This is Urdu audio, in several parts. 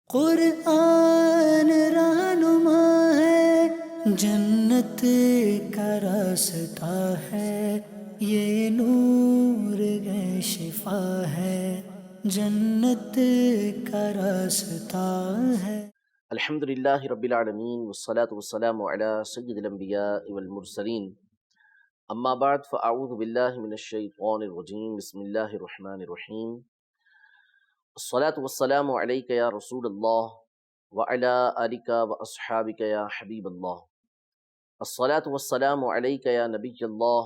قرآن رہنما ہے، جنت کا راستہ ہے، یہ نور ہے، شفا ہے، جنت کا راستہ ہے۔ الحمد للہ رب العالمین والصلاة والسلام علی سید الانبیاء والمرسلین، اما بعد فاعوذ باللہ من الشیطان الرجیم، بسم اللہ الرحمن الرحیم۔ الصلاة والسلام علیک یا رسول اللہ وعلی آلک واصحابک یا حبیب اللہ۔ الصلاة والسلام علیک یا نبی اللہ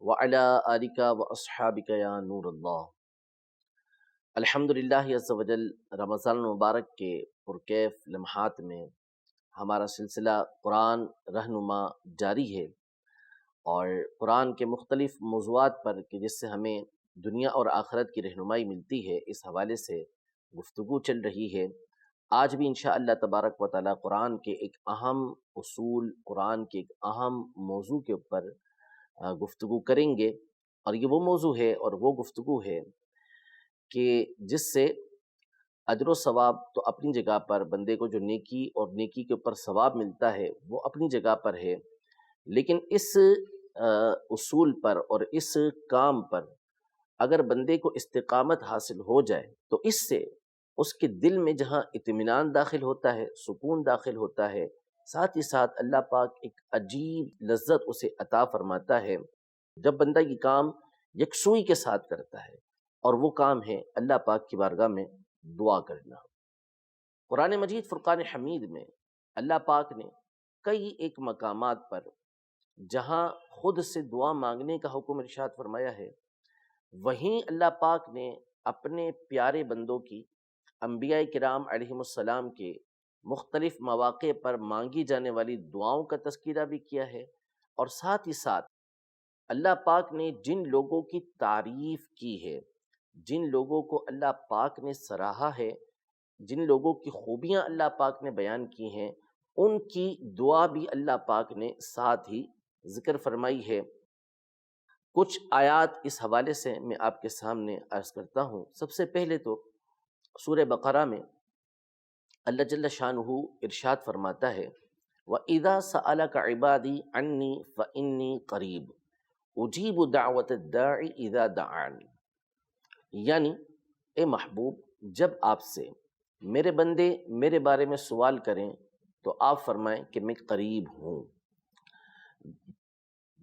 وعلی آلک واصحابک یا نور اللہ۔ الحمدللہ عز وجل، رمضان المبارک کے پرکیف لمحات میں ہمارا سلسلہ قرآن رہنما جاری ہے، اور قرآن کے مختلف موضوعات پر کہ جس سے ہمیں دنیا اور آخرت کی رہنمائی ملتی ہے، اس حوالے سے گفتگو چل رہی ہے۔ آج بھی انشاءاللہ تبارک و تعالی قرآن کے ایک اہم اصول، قرآن کے ایک اہم موضوع کے اوپر گفتگو کریں گے، اور یہ وہ موضوع ہے اور وہ گفتگو ہے کہ جس سے اجر و ثواب تو اپنی جگہ پر، بندے کو جو نیکی اور نیکی کے اوپر ثواب ملتا ہے وہ اپنی جگہ پر ہے، لیکن اس اصول پر اور اس کام پر اگر بندے کو استقامت حاصل ہو جائے تو اس سے اس کے دل میں جہاں اطمینان داخل ہوتا ہے، سکون داخل ہوتا ہے، ساتھ ہی ساتھ اللہ پاک ایک عجیب لذت اسے عطا فرماتا ہے جب بندہ یہ کام یکسوئی کے ساتھ کرتا ہے، اور وہ کام ہے اللہ پاک کی بارگاہ میں دعا کرنا۔ قرآن مجید فرقان حمید میں اللہ پاک نے کئی ایک مقامات پر جہاں خود سے دعا مانگنے کا حکم ارشاد فرمایا ہے، وہیں اللہ پاک نے اپنے پیارے بندوں کی، انبیاء کرام علیہم السلام کے مختلف مواقع پر مانگی جانے والی دعاؤں کا تذکرہ بھی کیا ہے، اور ساتھ ہی ساتھ اللہ پاک نے جن لوگوں کی تعریف کی ہے، جن لوگوں کو اللہ پاک نے سراہا ہے، جن لوگوں کی خوبیاں اللہ پاک نے بیان کی ہیں، ان کی دعا بھی اللہ پاک نے ساتھ ہی ذکر فرمائی ہے۔ کچھ آیات اس حوالے سے میں آپ کے سامنے عرض کرتا ہوں۔ سب سے پہلے تو سورہ بقرہ میں اللہ جل شانہ ارشاد فرماتا ہے، وَإِذَا سَأَلَكَ عِبَادِي عَنِّي فَإِنِّي قَرِيبٌ اُجِیبُ دَعْوَةَ الدَّاعِ إِذَا دَعَانِ، یعنی اے محبوب، جب آپ سے میرے بندے میرے بارے میں سوال کریں تو آپ فرمائیں کہ میں قریب ہوں،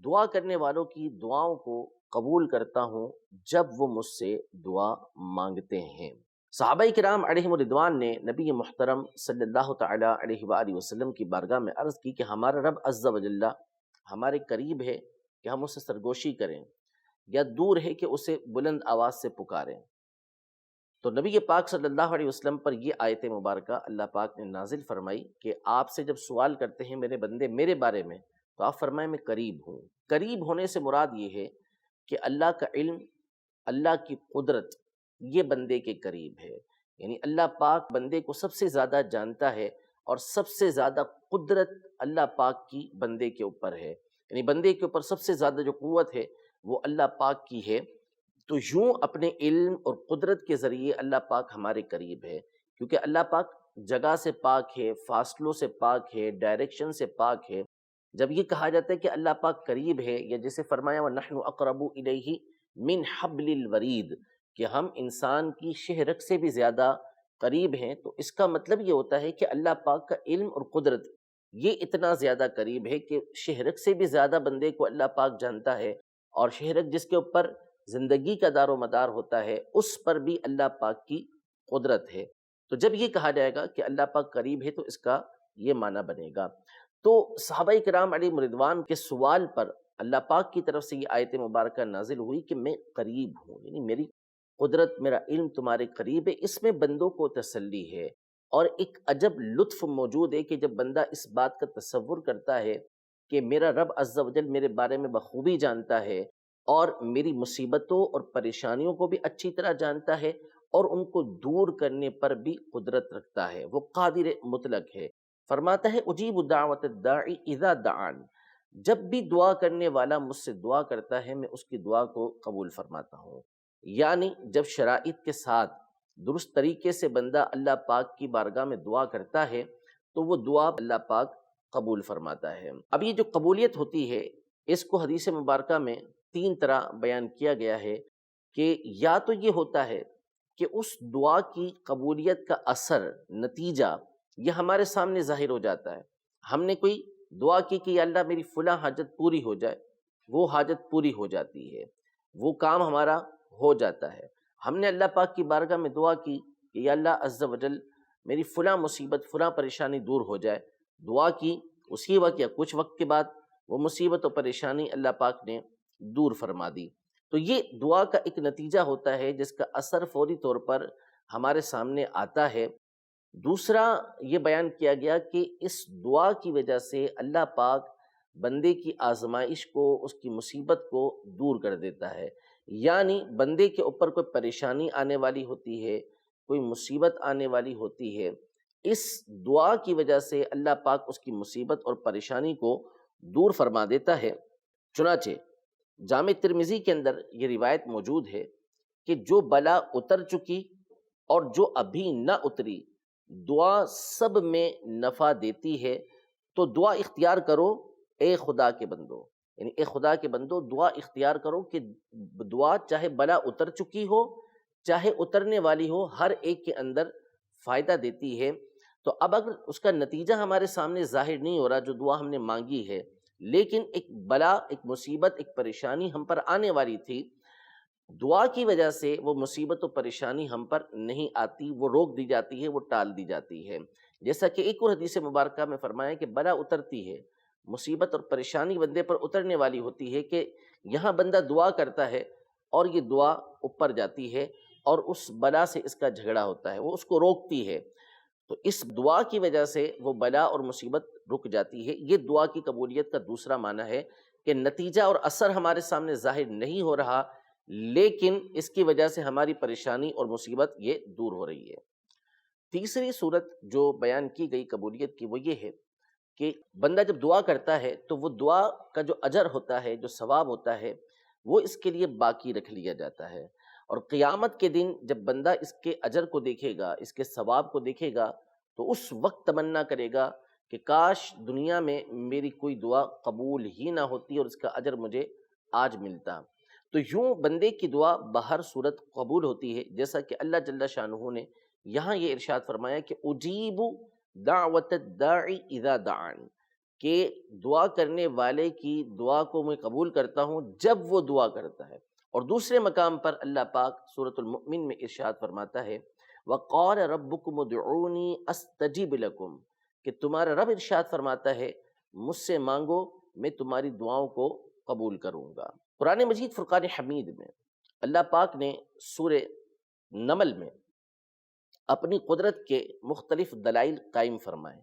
دعا کرنے والوں کی دعاؤں کو قبول کرتا ہوں جب وہ مجھ سے دعا مانگتے ہیں۔ صحابہ کرام علیہم رضوان نے نبی محترم صلی اللہ تعالی علیہ وآلہ وسلم کی بارگاہ میں عرض کی کہ ہمارا رب عز و جل ہمارے قریب ہے کہ ہم اسے سرگوشی کریں، یا دور ہے کہ اسے بلند آواز سے پکاریں؟ تو نبی پاک صلی اللہ علیہ وسلم پر یہ آیت مبارکہ اللہ پاک نے نازل فرمائی کہ آپ سے جب سوال کرتے ہیں میرے بندے میرے بارے میں تو آپ فرمائیں میں قریب ہوں۔ قریب ہونے سے مراد یہ ہے کہ اللہ کا علم، اللہ کی قدرت یہ بندے کے قریب ہے، یعنی اللہ پاک بندے کو سب سے زیادہ جانتا ہے، اور سب سے زیادہ قدرت اللہ پاک کی بندے کے اوپر ہے، یعنی بندے کے اوپر سب سے زیادہ جو قوت ہے وہ اللہ پاک کی ہے۔ تو یوں اپنے علم اور قدرت کے ذریعے اللہ پاک ہمارے قریب ہے، کیونکہ اللہ پاک جگہ سے پاک ہے، فاصلوں سے پاک ہے، ڈائریکشن سے پاک ہے۔ جب یہ کہا جاتا ہے کہ اللہ پاک قریب ہے، یا جیسے فرمایا وَنَحْنُ أَقْرَبُ إِلَيْهِ مِنْ حَبْلِ الْوَرِيدِ، کہ ہم انسان کی شہرک سے بھی زیادہ قریب ہیں، تو اس کا مطلب یہ ہوتا ہے کہ اللہ پاک کا علم اور قدرت یہ اتنا زیادہ قریب ہے کہ شہرک سے بھی زیادہ بندے کو اللہ پاک جانتا ہے، اور شہرک جس کے اوپر زندگی کا دار و مدار ہوتا ہے اس پر بھی اللہ پاک کی قدرت ہے۔ تو جب یہ کہا جائے گا کہ اللہ پاک قریب ہے تو اس کا یہ معنی بنے گا۔ تو صحابہ کرام علیہم رضوان کے سوال پر اللہ پاک کی طرف سے یہ آیت مبارکہ نازل ہوئی کہ میں قریب ہوں، یعنی میری قدرت، میرا علم تمہارے قریب ہے۔ اس میں بندوں کو تسلی ہے، اور ایک عجب لطف موجود ہے کہ جب بندہ اس بات کا تصور کرتا ہے کہ میرا رب عز و جل میرے بارے میں بخوبی جانتا ہے، اور میری مصیبتوں اور پریشانیوں کو بھی اچھی طرح جانتا ہے، اور ان کو دور کرنے پر بھی قدرت رکھتا ہے، وہ قادر مطلق ہے۔ فرماتا ہے اجیب دعوت الداعی اذا دعان، جب بھی دعا کرنے والا مجھ سے دعا کرتا ہے میں اس کی دعا کو قبول فرماتا ہوں، یعنی جب شرائط کے ساتھ، درست طریقے سے بندہ اللہ پاک کی بارگاہ میں دعا کرتا ہے تو وہ دعا اللہ پاک قبول فرماتا ہے۔ اب یہ جو قبولیت ہوتی ہے اس کو حدیث مبارکہ میں 3 طرح بیان کیا گیا ہے کہ یا تو یہ ہوتا ہے کہ اس دعا کی قبولیت کا اثر، نتیجہ یہ ہمارے سامنے ظاہر ہو جاتا ہے۔ ہم نے کوئی دعا کی کہ یا اللہ میری فلاں حاجت پوری ہو جائے، وہ حاجت پوری ہو جاتی ہے، وہ کام ہمارا ہو جاتا ہے۔ ہم نے اللہ پاک کی بارگاہ میں دعا کی کہ یا اللہ عز و جل میری فلاں مصیبت، فلاں پریشانی دور ہو جائے، دعا کی، اسی وقت یا کچھ وقت کے بعد وہ مصیبت و پریشانی اللہ پاک نے دور فرما دی۔ تو یہ دعا کا ایک نتیجہ ہوتا ہے جس کا اثر فوری طور پر ہمارے سامنے آتا ہے۔ دوسرا یہ بیان کیا گیا کہ اس دعا کی وجہ سے اللہ پاک بندے کی آزمائش کو، اس کی مصیبت کو دور کر دیتا ہے۔ یعنی بندے کے اوپر کوئی پریشانی آنے والی ہوتی ہے، کوئی مصیبت آنے والی ہوتی ہے، اس دعا کی وجہ سے اللہ پاک اس کی مصیبت اور پریشانی کو دور فرما دیتا ہے۔ چنانچہ جامع ترمذی کے اندر یہ روایت موجود ہے کہ جو بلا اتر چکی اور جو ابھی نہ اتری، دعا سب میں نفع دیتی ہے، تو دعا اختیار کرو اے خدا کے بندو، یعنی اے خدا کے بندو دعا اختیار کرو کہ دعا چاہے بلا اتر چکی ہو چاہے اترنے والی ہو، ہر ایک کے اندر فائدہ دیتی ہے۔ تو اب اگر اس کا نتیجہ ہمارے سامنے ظاہر نہیں ہو رہا جو دعا ہم نے مانگی ہے، لیکن ایک بلا، ایک مصیبت، ایک پریشانی ہم پر آنے والی تھی، دعا کی وجہ سے وہ مصیبت و پریشانی ہم پر نہیں آتی، وہ روک دی جاتی ہے، وہ ٹال دی جاتی ہے۔ جیسا کہ ایک اور حدیث مبارکہ میں فرمایا کہ بلا اترتی ہے، مصیبت اور پریشانی بندے پر اترنے والی ہوتی ہے کہ یہاں بندہ دعا کرتا ہے اور یہ دعا اوپر جاتی ہے اور اس بلا سے اس کا جھگڑا ہوتا ہے، وہ اس کو روکتی ہے، تو اس دعا کی وجہ سے وہ بلا اور مصیبت رک جاتی ہے۔ یہ دعا کی قبولیت کا دوسرا معنی ہے کہ نتیجہ اور اثر ہمارے سامنے ظاہر نہیں ہو رہا، لیکن اس کی وجہ سے ہماری پریشانی اور مصیبت یہ دور ہو رہی ہے۔ تیسری صورت جو بیان کی گئی قبولیت کی وہ یہ ہے کہ بندہ جب دعا کرتا ہے تو وہ دعا کا جو اجر ہوتا ہے، جو ثواب ہوتا ہے، وہ اس کے لیے باقی رکھ لیا جاتا ہے، اور قیامت کے دن جب بندہ اس کے اجر کو دیکھے گا، اس کے ثواب کو دیکھے گا، تو اس وقت تمنا کرے گا کہ کاش دنیا میں میری کوئی دعا قبول ہی نہ ہوتی اور اس کا اجر مجھے آج ملتا۔ تو یوں بندے کی دعا بہر صورت قبول ہوتی ہے، جیسا کہ اللہ جل شانہ نے یہاں یہ ارشاد فرمایا کہ اجیب دعوت الداعی اذا دعان، کہ دعا کرنے والے کی دعا کو میں قبول کرتا ہوں جب وہ دعا کرتا ہے۔ اور دوسرے مقام پر اللہ پاک سورۃ المؤمن میں ارشاد فرماتا ہے وقال ربکم ادعونی استجب لکم، کہ تمہارا رب ارشاد فرماتا ہے مجھ سے مانگو میں تمہاری دعاؤں کو قبول کروں گا۔ قرآن مجید فرقان حمید میں اللہ پاک نے سورہ نمل میں اپنی قدرت کے مختلف دلائل قائم فرمائے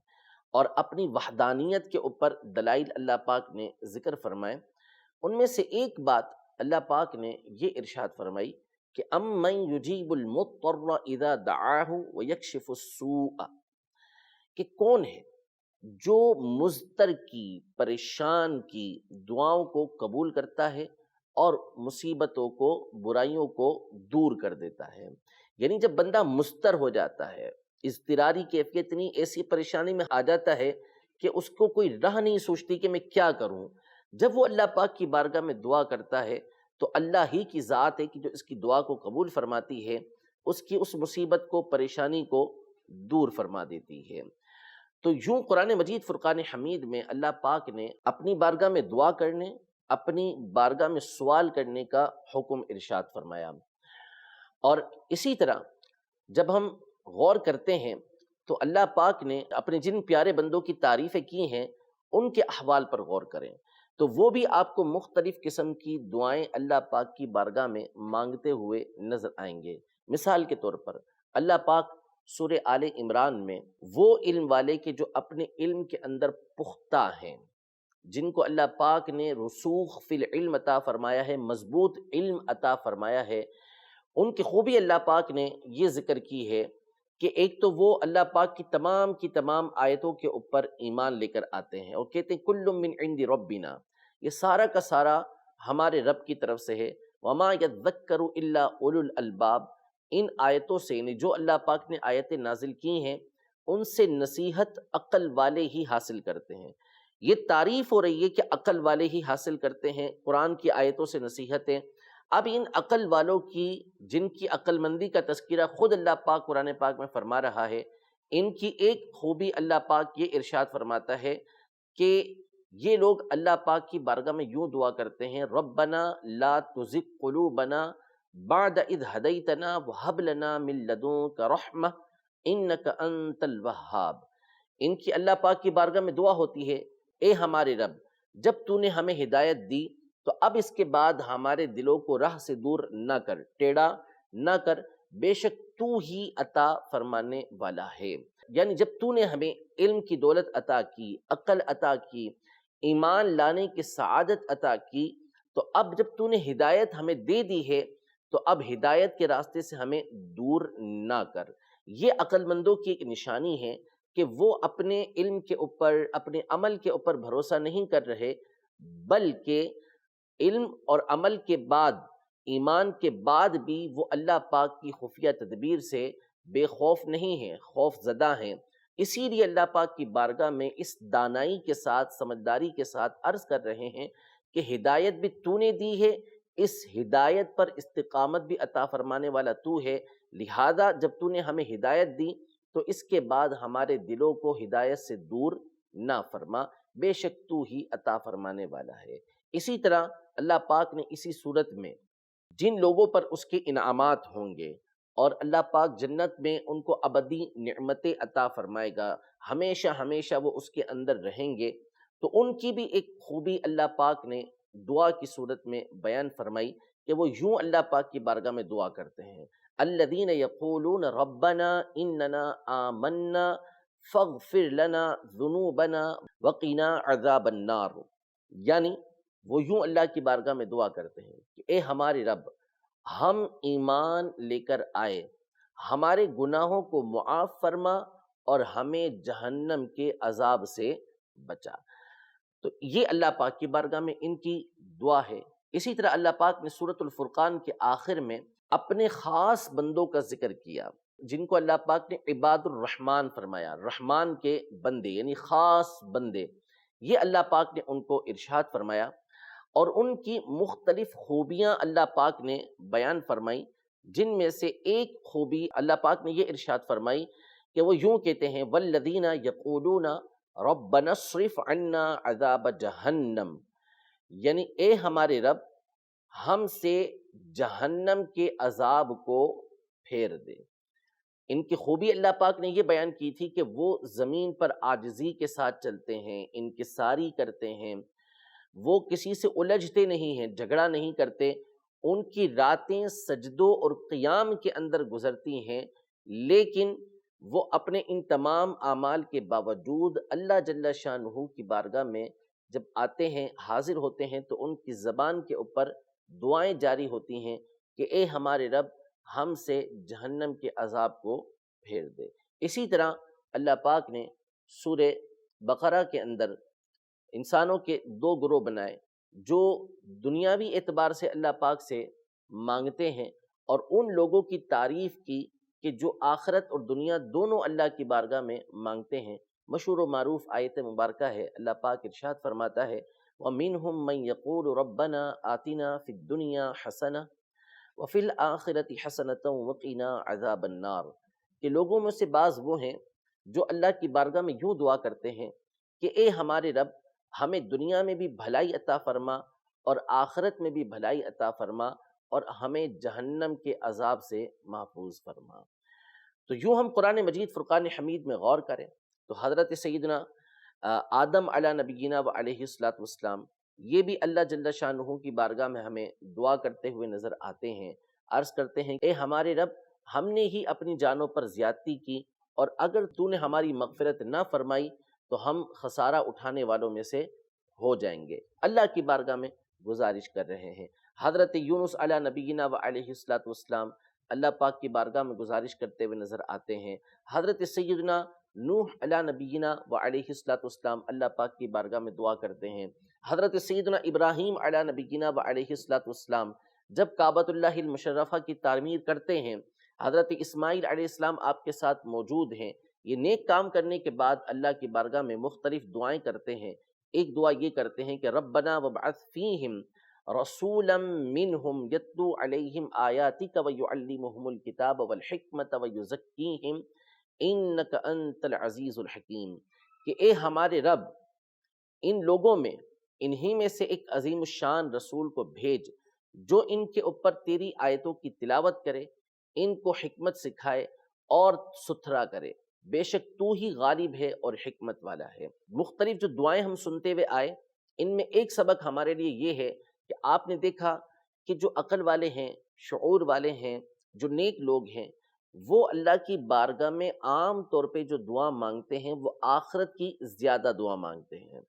اور اپنی وحدانیت کے اوپر دلائل اللہ پاک نے ذکر فرمائے۔ ان میں سے ایک بات اللہ پاک نے یہ ارشاد فرمائی کہ امن یجیب المضطر اذا دعاہ ویکشف السوء، کہ کون ہے جو مضطر کی، پریشان کی دعاؤں کو قبول کرتا ہے اور مصیبتوں کو، برائیوں کو دور کر دیتا ہے۔ یعنی جب بندہ مضطر ہو جاتا ہے، اضطراری کیفیت اتنی ایسی پریشانی میں آ جاتا ہے کہ اس کو کوئی راہ نہیں سوچتی کہ میں کیا کروں، جب وہ اللہ پاک کی بارگاہ میں دعا کرتا ہے تو اللہ ہی کی ذات ہے کہ جو اس کی دعا کو قبول فرماتی ہے، اس کی اس مصیبت کو، پریشانی کو دور فرما دیتی ہے۔ تو یوں قرآن مجید فرقان حمید میں اللہ پاک نے اپنی بارگاہ میں دعا کرنے، اپنی بارگاہ میں سوال کرنے کا حکم ارشاد فرمایا۔ اور اسی طرح جب ہم غور کرتے ہیں تو اللہ پاک نے اپنے جن پیارے بندوں کی تعریفیں کی ہیں ان کے احوال پر غور کریں تو وہ بھی آپ کو مختلف قسم کی دعائیں اللہ پاک کی بارگاہ میں مانگتے ہوئے نظر آئیں گے۔ مثال کے طور پر اللہ پاک سورہ آل عمران میں وہ علم والے کے جو اپنے علم کے اندر پختہ ہیں، جن کو اللہ پاک نے رسوخ فی العلم عطا فرمایا ہے، مضبوط علم عطا فرمایا ہے، ان کی خوبی اللہ پاک نے یہ ذکر کی ہے کہ ایک تو وہ اللہ پاک کی تمام آیتوں کے اوپر ایمان لے کر آتے ہیں اور کہتے ہیں کل من عند ربنا، یہ سارا کا سارا ہمارے رب کی طرف سے ہے، وما یذکر الا اولو الالباب، ان آیتوں سے، یعنی جو اللہ پاک نے آیتیں نازل کی ہیں ان سے نصیحت عقل والے ہی حاصل کرتے ہیں۔ یہ تعریف ہو رہی ہے کہ عقل والے ہی حاصل کرتے ہیں قرآن کی آیتوں سے نصیحتیں۔ اب ان عقل والوں کی، جن کی عقل مندی کا تذکرہ خود اللہ پاک قرآن پاک میں فرما رہا ہے، ان کی ایک خوبی اللہ پاک یہ ارشاد فرماتا ہے کہ یہ لوگ اللہ پاک کی بارگاہ میں یوں دعا کرتے ہیں، ربنا لا تزغ قلوبنا بعد اذ ہدیتنا وہب لنا من لدنک رحمہ انک انت الوہاب۔ ان کی اللہ پاک کی بارگاہ میں دعا ہوتی ہے، اے ہمارے رب، جب تو نے ہمیں ہدایت دی تو اب اس کے بعد ہمارے دلوں کو راہ سے دور نہ کر، ٹیڑھا نہ کر، بے شک تو ہی عطا فرمانے والا ہے۔ یعنی جب تو نے ہمیں علم کی دولت عطا کی، عقل عطا کی، ایمان لانے کی سعادت عطا کی، تو اب جب تو نے ہدایت ہمیں دے دی ہے تو اب ہدایت کے راستے سے ہمیں دور نہ کر۔ یہ عقل مندوں کی ایک نشانی ہے کہ وہ اپنے علم کے اوپر، اپنے عمل کے اوپر بھروسہ نہیں کر رہے، بلکہ علم اور عمل کے بعد، ایمان کے بعد بھی وہ اللہ پاک کی خفیہ تدبیر سے بے خوف نہیں ہیں، خوف زدہ ہیں۔ اسی لیے اللہ پاک کی بارگاہ میں اس دانائی کے ساتھ، سمجھداری کے ساتھ عرض کر رہے ہیں کہ ہدایت بھی تو نے دی ہے، اس ہدایت پر استقامت بھی عطا فرمانے والا تو ہے، لہذا جب تو نے ہمیں ہدایت دی تو اس کے بعد ہمارے دلوں کو ہدایت سے دور نہ فرما، بے شک تو ہی عطا فرمانے والا ہے۔ اسی طرح اللہ پاک نے اسی صورت میں جن لوگوں پر اس کے انعامات ہوں گے اور اللہ پاک جنت میں ان کو ابدی نعمتیں عطا فرمائے گا، ہمیشہ ہمیشہ وہ اس کے اندر رہیں گے، تو ان کی بھی ایک خوبی اللہ پاک نے دعا کی صورت میں بیان فرمائی کہ وہ یوں اللہ پاک کی بارگاہ میں دعا کرتے ہیں، الذین یقولون ربنا اننا آمنا فاغفر لنا ذنوبنا وقنا عذاب النار۔ یعنی وہ یوں اللہ کی بارگاہ میں دعا کرتے ہیں کہ اے ہمارے رب، ہم ایمان لے کر آئے، ہمارے گناہوں کو معاف فرما اور ہمیں جہنم کے عذاب سے بچا۔ تو یہ اللہ پاک کی بارگاہ میں ان کی دعا ہے۔ اسی طرح اللہ پاک نے سورۃ الفرقان کے آخر میں اپنے خاص بندوں کا ذکر کیا، جن کو اللہ پاک نے عباد الرحمن فرمایا، رحمان کے بندے یعنی خاص بندے۔ یہ اللہ پاک نے ان کو ارشاد فرمایا اور ان کی مختلف خوبیاں اللہ پاک نے بیان فرمائی، جن میں سے ایک خوبی اللہ پاک نے یہ ارشاد فرمائی کہ وہ یوں کہتے ہیں، والذین یقولون ربنا اصرف عنا عذاب جہنم، یعنی اے ہمارے رب، ہم سے جہنم کے عذاب کو پھیر دے۔ ان کی خوبی اللہ پاک نے یہ بیان کی تھی کہ وہ زمین پر عاجزی کے ساتھ چلتے ہیں، انکساری کرتے ہیں، وہ کسی سے الجھتے نہیں ہیں، جھگڑا نہیں کرتے، ان کی راتیں سجدوں اور قیام کے اندر گزرتی ہیں، لیکن وہ اپنے ان تمام اعمال کے باوجود اللہ جل شانہ کی بارگاہ میں جب آتے ہیں، حاضر ہوتے ہیں، تو ان کی زبان کے اوپر دعائیں جاری ہوتی ہیں کہ اے ہمارے رب، ہم سے جہنم کے عذاب کو پھیر دے۔ اسی طرح اللہ پاک نے سورہ بقرہ کے اندر انسانوں کے دو گروہ بنائے، جو دنیاوی اعتبار سے اللہ پاک سے مانگتے ہیں، اور ان لوگوں کی تعریف کی کہ جو آخرت اور دنیا دونوں اللہ کی بارگاہ میں مانگتے ہیں۔ مشہور و معروف آیت مبارکہ ہے، اللہ پاک ارشاد فرماتا ہے، وَمِنْهُمْ مَنْ يَقُولُ رَبَّنَا آتِنَا فِي الدُّنْيَا حَسَنَةً وَفِي الْآخِرَةِ حَسَنَةً وَقِنَا عَذَابَ النَّارِ، کہ لوگوں میں سے بعض وہ ہیں جو اللہ کی بارگاہ میں یوں دعا کرتے ہیں کہ اے ہمارے رب، ہمیں دنیا میں بھی بھلائی عطا فرما اور آخرت میں بھی بھلائی عطا فرما اور ہمیں جہنم کے عذاب سے محفوظ فرما۔ تو یوں ہم قرآن مجید فرقان حمید میں غور کریں تو حضرت سیدنا آدم علی نبینا و علیہ الصلوۃ والسلام یہ بھی اللہ جل شانہ کی بارگاہ میں ہمیں دعا کرتے ہوئے نظر آتے ہیں، عرض کرتے ہیں، اے ہمارے رب، ہم نے ہی اپنی جانوں پر زیادتی کی اور اگر تو نے ہماری مغفرت نہ فرمائی تو ہم خسارہ اٹھانے والوں میں سے ہو جائیں گے۔ اللہ کی بارگاہ میں گزارش کر رہے ہیں۔ حضرت یونس علی نبینا و علیہ الصلوۃ والسلام اللہ پاک کی بارگاہ میں گزارش کرتے ہوئے نظر آتے ہیں۔ حضرت سیدنا نوح علی نبینا و علیہ الصلوۃ والسلام اللہ پاک کی بارگاہ میں دعا کرتے ہیں۔ حضرت سیدنا ابراہیم علی نبینا و علیہ الصلوۃ والسلام جب کعبۃ اللہ المشرفہ کی تعمیر کرتے ہیں حضرت اسماعیل علیہ السلام آپ کے ساتھ موجود ہیں، یہ نیک کام کرنے کے بعد اللہ کی بارگاہ میں مختلف دعائیں کرتے ہیں۔ ایک دعا یہ کرتے ہیں کہ ربنا وابعث فیہم رسولا منہم یتلو علیہم آیاتک ویعلمہم الکتاب والحکمت ویزکیہم انک انت العزیز الحکیم، کہ اے ہمارے رب ان لوگوں میں، انہی میں سے ایک عظیم الشان رسول کو بھیج جو ان کے اوپر تیری آیتوں کی تلاوت کرے، ان کو حکمت سکھائے اور ستھرا کرے، بے شک تو ہی غالب ہے اور حکمت والا ہے۔ مختلف جو دعائیں ہم سنتے ہوئے آئے، ان میں ایک سبق ہمارے لیے یہ ہے کہ آپ نے دیکھا کہ جو عقل والے ہیں، شعور والے ہیں، جو نیک لوگ ہیں، وہ اللہ کی بارگاہ میں عام طور پہ جو دعا مانگتے ہیں وہ آخرت کی زیادہ دعا مانگتے ہیں،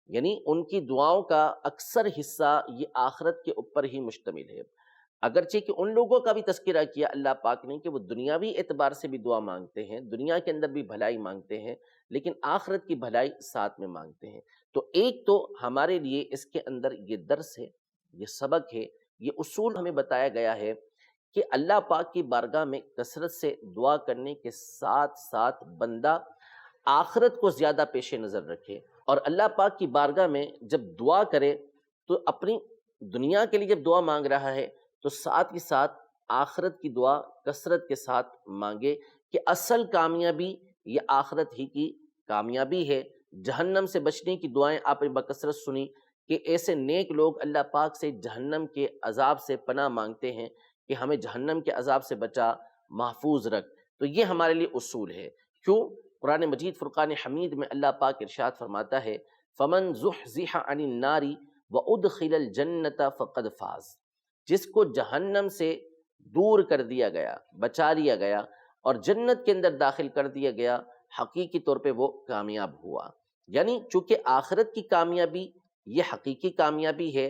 یعنی ان کی دعاؤں کا اکثر حصہ یہ آخرت کے اوپر ہی مشتمل ہے۔ اگرچہ کہ ان لوگوں کا بھی تذکرہ کیا اللہ پاک نے کہ وہ دنیاوی اعتبار سے بھی دعا مانگتے ہیں، دنیا کے اندر بھی بھلائی مانگتے ہیں، لیکن آخرت کی بھلائی ساتھ میں مانگتے ہیں۔ تو ایک تو ہمارے لیے اس کے اندر یہ درس ہے، یہ سبق ہے، یہ اصول ہمیں بتایا گیا ہے کہ اللہ پاک کی بارگاہ میں کثرت سے دعا کرنے کے ساتھ ساتھ بندہ آخرت کو زیادہ پیش نظر رکھے، اور اللہ پاک کی بارگاہ میں جب دعا کرے تو اپنی دنیا کے لیے جب دعا مانگ رہا ہے تو ساتھ ہی ساتھ آخرت کی دعا کثرت کے ساتھ مانگے، کہ اصل کامیابی یہ آخرت ہی کی کامیابی ہے۔ جہنم سے بچنے کی دعائیں آپ نے بکثرت سنی کہ ایسے نیک لوگ اللہ پاک سے جہنم کے عذاب سے پناہ مانگتے ہیں کہ ہمیں جہنم کے عذاب سے بچا، محفوظ رکھ۔ تو یہ ہمارے لیے اصول ہے۔ کیوں؟ قرآن مجید فرقان حمید میں اللہ پاک ارشاد فرماتا ہے فَمَن زُحْزِحَ عَنِ النَّارِ وَأُدْخِلَ الْجَنَّةَ فَقَدْ فَازَ، جس کو جہنم سے دور کر دیا گیا، بچا لیا گیا اور جنت کے اندر داخل کر دیا گیا، حقیقی طور پہ وہ کامیاب ہوا۔ یعنی چونکہ آخرت کی کامیابی یہ حقیقی کامیابی ہے،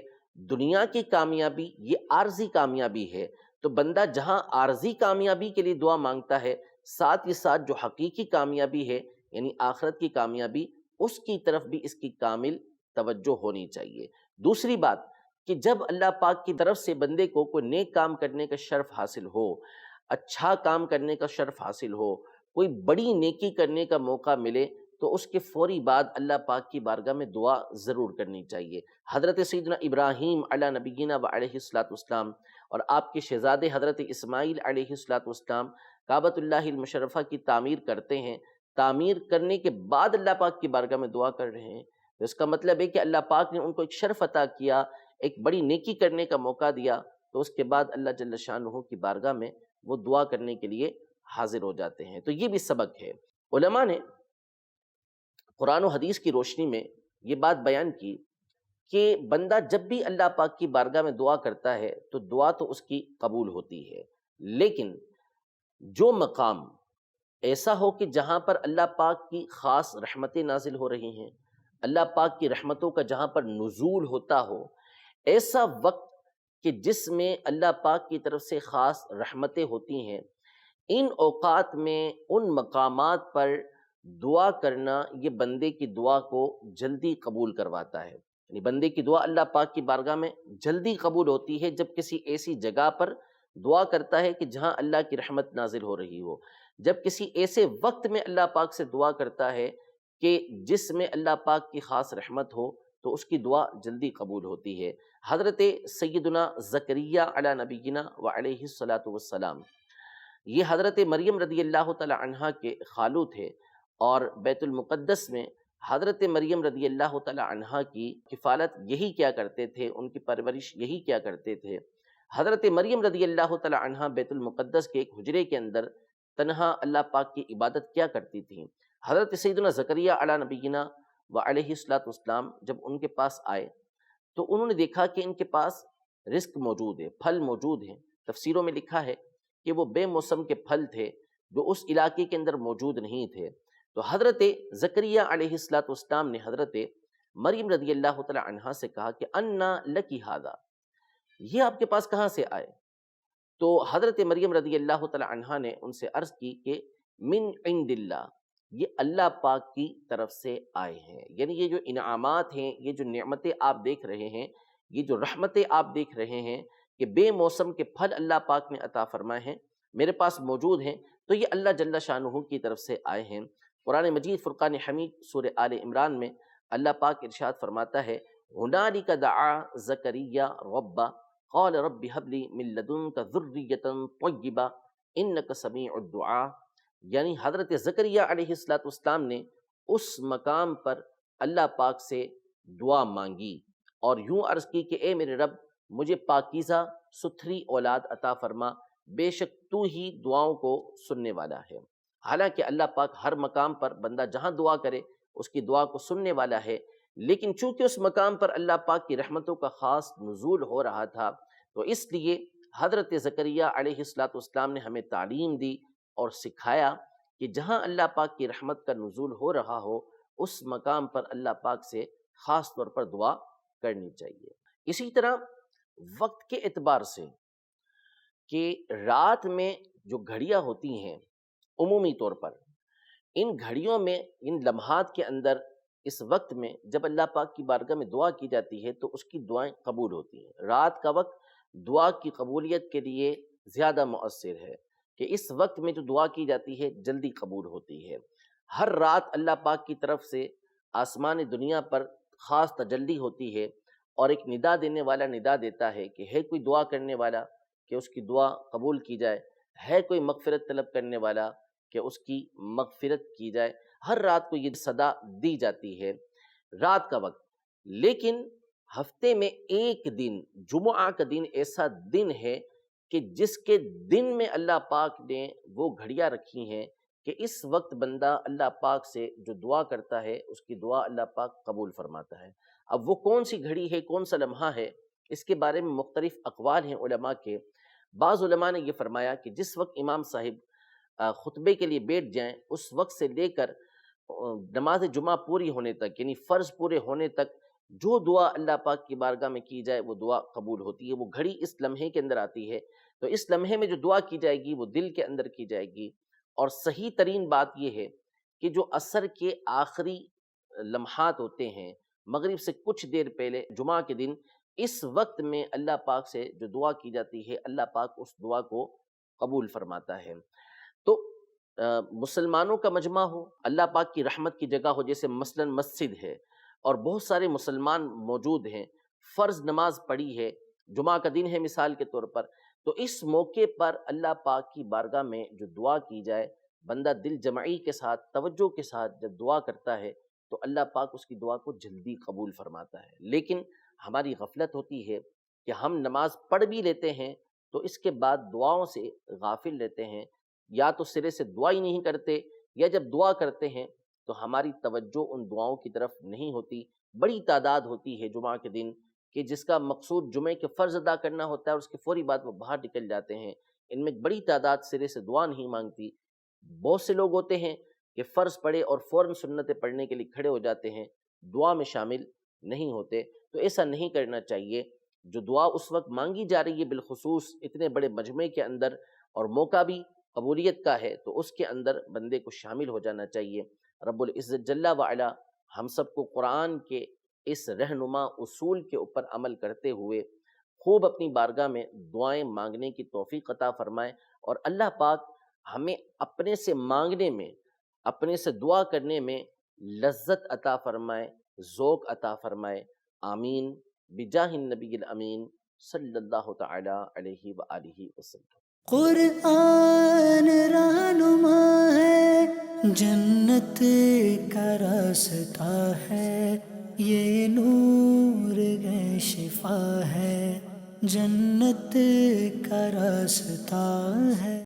دنیا کی کامیابی یہ عارضی کامیابی ہے، تو بندہ جہاں عارضی کامیابی کے لیے دعا مانگتا ہے، ساتھ ہی ساتھ جو حقیقی کامیابی ہے یعنی آخرت کی کامیابی، اس کی طرف بھی اس کی کامل توجہ ہونی چاہیے۔ دوسری بات کہ جب اللہ پاک کی طرف سے بندے کو کوئی نیک کام کرنے کا شرف حاصل ہو، اچھا کام کرنے کا شرف حاصل ہو، کوئی بڑی نیکی کرنے کا موقع ملے، تو اس کے فوری بعد اللہ پاک کی بارگاہ میں دعا ضرور کرنی چاہیے۔ حضرت سیدنا ابراہیم علی نبینا و علیہ الصلوۃ والسلام اور آپ کے شہزادے حضرت اسماعیل علیہ الصلوۃ والسلام کعبۃ اللہ المشرفہ کی تعمیر کرتے ہیں، تعمیر کرنے کے بعد اللہ پاک کی بارگاہ میں دعا کر رہے ہیں، تو اس کا مطلب ہے کہ اللہ پاک نے ان کو ایک شرف عطا کیا، ایک بڑی نیکی کرنے کا موقع دیا، تو اس کے بعد اللہ جل شانہ کی بارگاہ میں وہ دعا کرنے کے لیے حاضر ہو جاتے ہیں۔ تو یہ بھی سبق ہے۔ علماء نے قرآن و حدیث کی روشنی میں یہ بات بیان کی کہ بندہ جب بھی اللہ پاک کی بارگاہ میں دعا کرتا ہے تو دعا تو اس کی قبول ہوتی ہے، لیکن جو مقام ایسا ہو کہ جہاں پر اللہ پاک کی خاص رحمتیں نازل ہو رہی ہیں، اللہ پاک کی رحمتوں کا جہاں پر نزول ہوتا ہو، ایسا وقت کہ جس میں اللہ پاک کی طرف سے خاص رحمتیں ہوتی ہیں، ان اوقات میں ان مقامات پر دعا کرنا یہ بندے کی دعا کو جلدی قبول کرواتا ہے۔ یعنی بندے کی دعا اللہ پاک کی بارگاہ میں جلدی قبول ہوتی ہے جب کسی ایسی جگہ پر دعا کرتا ہے کہ جہاں اللہ کی رحمت نازل ہو رہی ہو، جب کسی ایسے وقت میں اللہ پاک سے دعا کرتا ہے کہ جس میں اللہ پاک کی خاص رحمت ہو، تو اس کی دعا جلدی قبول ہوتی ہے۔ حضرت سیدنا زکریا علی نبینا و علیہ الصلاۃ والسلام، یہ حضرت مریم رضی اللہ تعالی عنہا کے خالو تھے، اور بیت المقدس میں حضرت مریم رضی اللہ تعالی عنہا کی کفالت یہی کیا کرتے تھے، ان کی پرورش یہی کیا کرتے تھے۔ حضرت مریم رضی اللہ تعالی عنہا بیت المقدس کے ایک حجرے کے اندر تنہا اللہ پاک کی عبادت کیا کرتی تھیں۔ حضرت سیدنا زکریا علی نبینا و علیہ الصلوۃ والسلام جب ان کے پاس آئے تو انہوں نے دیکھا کہ ان کے پاس رزق موجود ہے، پھل موجود ہیں۔ تفسیروں میں لکھا ہے کہ وہ بے موسم کے پھل تھے جو اس علاقے کے اندر موجود نہیں تھے۔ تو حضرت زکریا علیہ الصلوۃ والسلام نے حضرت مریم رضی اللہ تعالی عنہا سے کہا کہ انا لکی ھذا، یہ آپ کے پاس کہاں سے آئے؟ تو حضرت مریم رضی اللہ تعالی عنہا نے ان سے عرض کی کہ من عند اللہ، یہ اللہ پاک کی طرف سے آئے ہیں۔ یعنی یہ جو انعامات ہیں، یہ جو نعمتیں آپ دیکھ رہے ہیں، یہ جو رحمتیں آپ دیکھ رہے ہیں کہ بے موسم کے پھل اللہ پاک نے عطا فرمائے ہیں، میرے پاس موجود ہیں، تو یہ اللہ جل شانہ کی طرف سے آئے ہیں۔ قرآن مجید فرقان حمید سورہ آل عمران میں اللہ پاک ارشاد فرماتا ہے ہنالک دعا زکریا ربہ قال رب ہب لی من لدنک ذریۃ طیبہ انک سمیع الدعاء، یعنی حضرت زکریا علیہ السلام نے اس مقام پر اللہ پاک سے دعا مانگی اور یوں عرض کی کہ اے میرے رب مجھے پاکیزہ ستھری اولاد عطا فرما، بے شک تو ہی دعاؤں کو سننے والا ہے۔ حالانکہ اللہ پاک ہر مقام پر بندہ جہاں دعا کرے اس کی دعا کو سننے والا ہے، لیکن چونکہ اس مقام پر اللہ پاک کی رحمتوں کا خاص نزول ہو رہا تھا، تو اس لیے حضرت زکریا علیہ السلام نے ہمیں تعلیم دی اور سکھایا کہ جہاں اللہ پاک کی رحمت کا نزول ہو رہا ہو اس مقام پر اللہ پاک سے خاص طور پر دعا کرنی چاہیے۔ اسی طرح وقت کے اعتبار سے کہ رات میں جو گھڑیاں ہوتی ہیں عمومی طور پر، ان گھڑیوں میں ان لمحات کے اندر اس وقت میں جب اللہ پاک کی بارگاہ میں دعا کی جاتی ہے تو اس کی دعائیں قبول ہوتی ہیں۔ رات کا وقت دعا کی قبولیت کے لیے زیادہ مؤثر ہے کہ اس وقت میں جو دعا کی جاتی ہے جلدی قبول ہوتی ہے۔ ہر رات اللہ پاک کی طرف سے آسمان دنیا پر خاص تجلی ہوتی ہے اور ایک ندا دینے والا ندا دیتا ہے کہ ہے کوئی دعا کرنے والا کہ اس کی دعا قبول کی جائے، ہے کوئی مغفرت طلب کرنے والا کہ اس کی مغفرت کی جائے۔ ہر رات کو یہ صدا دی جاتی ہے رات کا وقت۔ لیکن ہفتے میں ایک دن، جمعہ کا دن ایسا دن ہے کہ جس کے دن میں اللہ پاک نے وہ گھڑیاں رکھی ہیں کہ اس وقت بندہ اللہ پاک سے جو دعا کرتا ہے اس کی دعا اللہ پاک قبول فرماتا ہے۔ اب وہ کون سی گھڑی ہے، کون سا لمحہ ہے، اس کے بارے میں مختلف اقوال ہیں علماء کے۔ بعض علماء نے یہ فرمایا کہ جس وقت امام صاحب خطبے کے لیے بیٹھ جائیں اس وقت سے لے کر نماز جمعہ پوری ہونے تک، یعنی فرض پورے ہونے تک جو دعا اللہ پاک کی بارگاہ میں کی جائے وہ دعا قبول ہوتی ہے۔ وہ گھڑی اس لمحے کے اندر آتی ہے، تو اس لمحے میں جو دعا کی جائے گی وہ دل کے اندر کی جائے گی۔ اور صحیح ترین بات یہ ہے کہ جو عصر کے آخری لمحات ہوتے ہیں، مغرب سے کچھ دیر پہلے جمعہ کے دن، اس وقت میں اللہ پاک سے جو دعا کی جاتی ہے اللہ پاک اس دعا کو قبول فرماتا ہے۔ تو مسلمانوں کا مجمع ہو، اللہ پاک کی رحمت کی جگہ ہو، جیسے مثلا مسجد ہے اور بہت سارے مسلمان موجود ہیں، فرض نماز پڑھی ہے، جمعہ کا دن ہے مثال کے طور پر، تو اس موقع پر اللہ پاک کی بارگاہ میں جو دعا کی جائے، بندہ دل جمعی کے ساتھ توجہ کے ساتھ جب دعا کرتا ہے تو اللہ پاک اس کی دعا کو جلدی قبول فرماتا ہے۔ لیکن ہماری غفلت ہوتی ہے کہ ہم نماز پڑھ بھی لیتے ہیں تو اس کے بعد دعاؤں سے غافل رہتے ہیں، یا تو سرے سے دعا ہی نہیں کرتے، یا جب دعا کرتے ہیں تو ہماری توجہ ان دعاؤں کی طرف نہیں ہوتی۔ بڑی تعداد ہوتی ہے جمعہ کے دن کہ جس کا مقصود جمعے کے فرض ادا کرنا ہوتا ہے اور اس کے فوری بعد وہ باہر نکل جاتے ہیں، ان میں بڑی تعداد سرے سے دعا نہیں مانگتی۔ بہت سے لوگ ہوتے ہیں کہ فرض پڑھے اور فوراً سنتیں پڑھنے کے لیے کھڑے ہو جاتے ہیں، دعا میں شامل نہیں ہوتے، تو ایسا نہیں کرنا چاہیے۔ جو دعا اس وقت مانگی جا رہی ہے بالخصوص اتنے بڑے مجمع کے اندر اور موقع بھی قبولیت کا ہے تو اس کے اندر بندے کو شامل ہو جانا چاہیے۔ رب العزت جل وعلا ہم سب کو قرآن کے اس رہنما اصول کے اوپر عمل کرتے ہوئے خوب اپنی بارگاہ میں دعائیں مانگنے کی توفیق عطا فرمائے، اور اللہ پاک ہمیں اپنے سے مانگنے میں، اپنے سے دعا کرنے میں لذت عطا فرمائے، ذوق عطا فرمائے۔ آمین بجاہ النبی الامین صلی اللہ تعالی علیہ وآلہ وسلم۔ قرآن رہنما ہے، جنت کا راستہ ہے، یہ نور ہے شفا ہے، جنت کا راستہ ہے۔